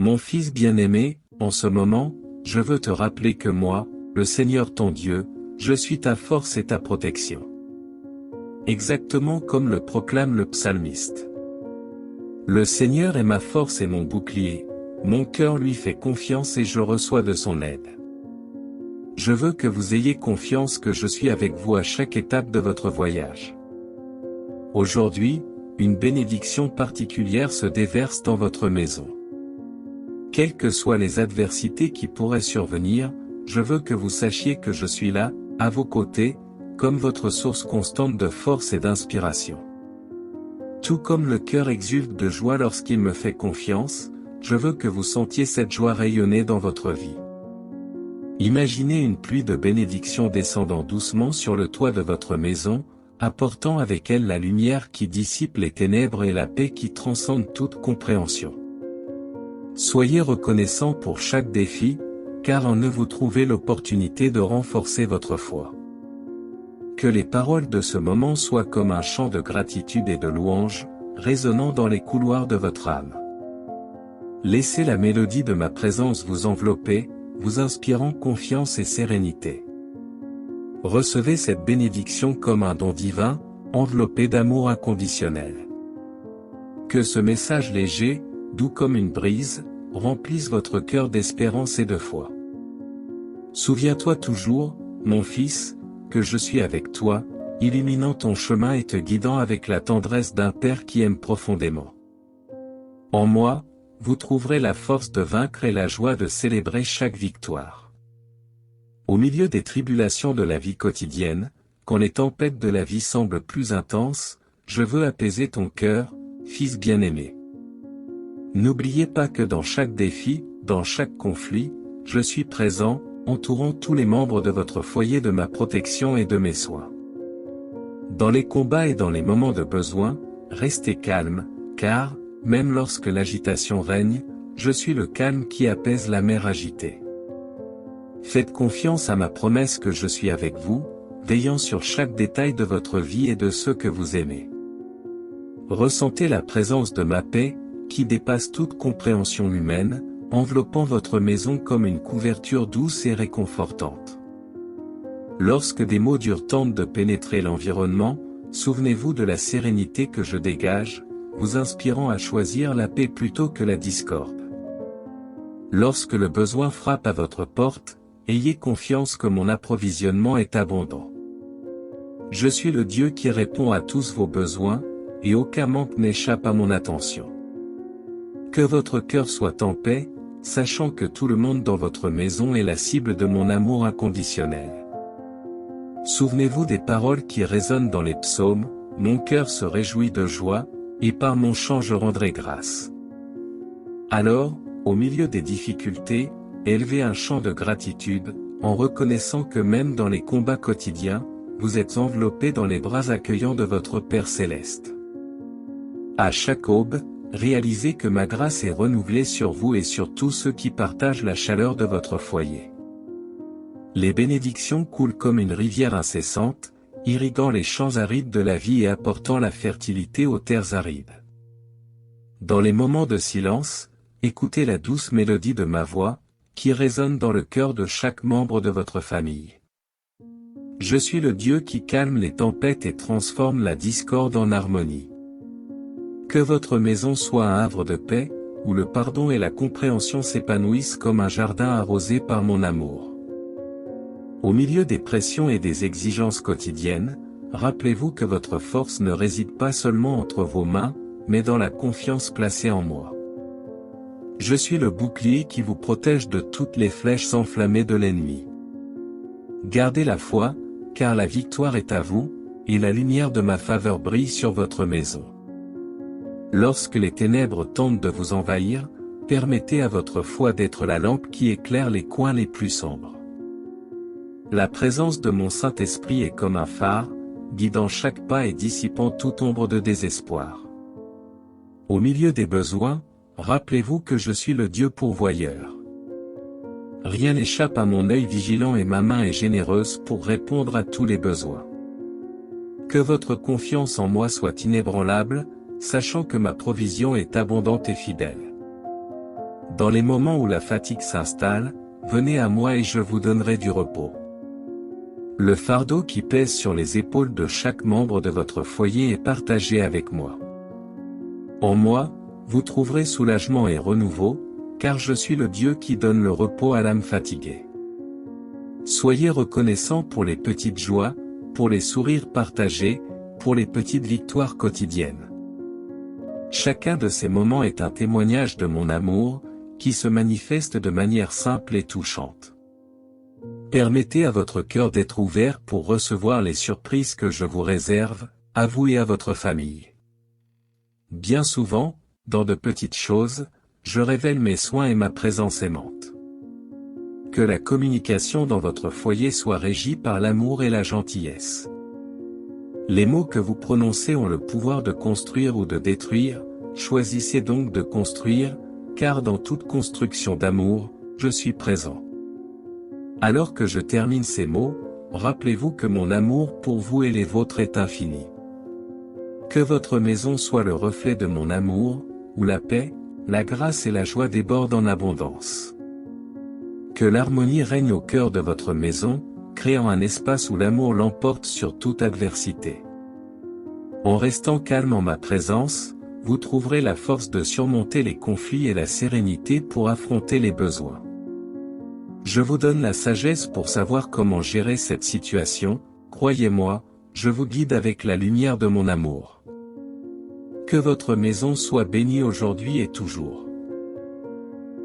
Mon fils bien-aimé, en ce moment, je veux te rappeler que moi, le Seigneur ton Dieu, je suis ta force et ta protection. Exactement comme le proclame le psalmiste. Le Seigneur est ma force et mon bouclier, mon cœur lui fait confiance et je reçois de son aide. Je veux que vous ayez confiance que je suis avec vous à chaque étape de votre voyage. Aujourd'hui, une bénédiction particulière se déverse dans votre maison. Quelles que soient les adversités qui pourraient survenir, je veux que vous sachiez que je suis là, à vos côtés, comme votre source constante de force et d'inspiration. Tout comme le cœur exulte de joie lorsqu'il me fait confiance, je veux que vous sentiez cette joie rayonner dans votre vie. Imaginez une pluie de bénédictions descendant doucement sur le toit de votre maison, apportant avec elle la lumière qui dissipe les ténèbres et la paix qui transcende toute compréhension. Soyez reconnaissant pour chaque défi, car en eux vous trouvez l'opportunité de renforcer votre foi. Que les paroles de ce moment soient comme un chant de gratitude et de louange, résonnant dans les couloirs de votre âme. Laissez la mélodie de ma présence vous envelopper, vous inspirant confiance et sérénité. Recevez cette bénédiction comme un don divin, enveloppé d'amour inconditionnel. Que ce message léger, doux comme une brise, remplisse votre cœur d'espérance et de foi. Souviens-toi toujours, mon fils, que je suis avec toi, illuminant ton chemin et te guidant avec la tendresse d'un père qui aime profondément. En moi, vous trouverez la force de vaincre et la joie de célébrer chaque victoire. Au milieu des tribulations de la vie quotidienne, quand les tempêtes de la vie semblent plus intenses, je veux apaiser ton cœur, fils bien-aimé. N'oubliez pas que dans chaque défi, dans chaque conflit, je suis présent, entourant tous les membres de votre foyer de ma protection et de mes soins. Dans les combats et dans les moments de besoin, restez calme, car, même lorsque l'agitation règne, je suis le calme qui apaise la mer agitée. Faites confiance à ma promesse que je suis avec vous, veillant sur chaque détail de votre vie et de ceux que vous aimez. Ressentez la présence de ma paix, qui dépasse toute compréhension humaine, enveloppant votre maison comme une couverture douce et réconfortante. Lorsque des maux durs tentent de pénétrer l'environnement, souvenez-vous de la sérénité que je dégage, vous inspirant à choisir la paix plutôt que la discorde. Lorsque le besoin frappe à votre porte, ayez confiance que mon approvisionnement est abondant. Je suis le Dieu qui répond à tous vos besoins, et aucun manque n'échappe à mon attention. Que votre cœur soit en paix, sachant que tout le monde dans votre maison est la cible de mon amour inconditionnel. Souvenez-vous des paroles qui résonnent dans les psaumes, mon cœur se réjouit de joie, et par mon chant je rendrai grâce. Alors, au milieu des difficultés, élevez un chant de gratitude, en reconnaissant que même dans les combats quotidiens, vous êtes enveloppés dans les bras accueillants de votre Père céleste. À chaque aube, réalisez que ma grâce est renouvelée sur vous et sur tous ceux qui partagent la chaleur de votre foyer. Les bénédictions coulent comme une rivière incessante, irriguant les champs arides de la vie et apportant la fertilité aux terres arides. Dans les moments de silence, écoutez la douce mélodie de ma voix, qui résonne dans le cœur de chaque membre de votre famille. Je suis le Dieu qui calme les tempêtes et transforme la discorde en harmonie. Que votre maison soit un havre de paix, où le pardon et la compréhension s'épanouissent comme un jardin arrosé par mon amour. Au milieu des pressions et des exigences quotidiennes, rappelez-vous que votre force ne réside pas seulement entre vos mains, mais dans la confiance placée en moi. Je suis le bouclier qui vous protège de toutes les flèches enflammées de l'ennemi. Gardez la foi, car la victoire est à vous, et la lumière de ma faveur brille sur votre maison. Lorsque les ténèbres tentent de vous envahir, permettez à votre foi d'être la lampe qui éclaire les coins les plus sombres. La présence de mon Saint-Esprit est comme un phare, guidant chaque pas et dissipant toute ombre de désespoir. Au milieu des besoins, rappelez-vous que je suis le Dieu pourvoyeur. Rien n'échappe à mon œil vigilant et ma main est généreuse pour répondre à tous les besoins. Que votre confiance en moi soit inébranlable, sachant que ma provision est abondante et fidèle. Dans les moments où la fatigue s'installe, venez à moi et je vous donnerai du repos. Le fardeau qui pèse sur les épaules de chaque membre de votre foyer est partagé avec moi. En moi, vous trouverez soulagement et renouveau, car je suis le Dieu qui donne le repos à l'âme fatiguée. Soyez reconnaissants pour les petites joies, pour les sourires partagés, pour les petites victoires quotidiennes. Chacun de ces moments est un témoignage de mon amour, qui se manifeste de manière simple et touchante. Permettez à votre cœur d'être ouvert pour recevoir les surprises que je vous réserve, à vous et à votre famille. Bien souvent, dans de petites choses, je révèle mes soins et ma présence aimante. Que la communication dans votre foyer soit régie par l'amour et la gentillesse. Les mots que vous prononcez ont le pouvoir de construire ou de détruire, choisissez donc de construire, car dans toute construction d'amour, je suis présent. Alors que je termine ces mots, rappelez-vous que mon amour pour vous et les vôtres est infini. Que votre maison soit le reflet de mon amour, où la paix, la grâce et la joie débordent en abondance. Que l'harmonie règne au cœur de votre maison, créant un espace où l'amour l'emporte sur toute adversité. En restant calme en ma présence, vous trouverez la force de surmonter les conflits et la sérénité pour affronter les besoins. Je vous donne la sagesse pour savoir comment gérer cette situation, croyez-moi, je vous guide avec la lumière de mon amour. Que votre maison soit bénie aujourd'hui et toujours.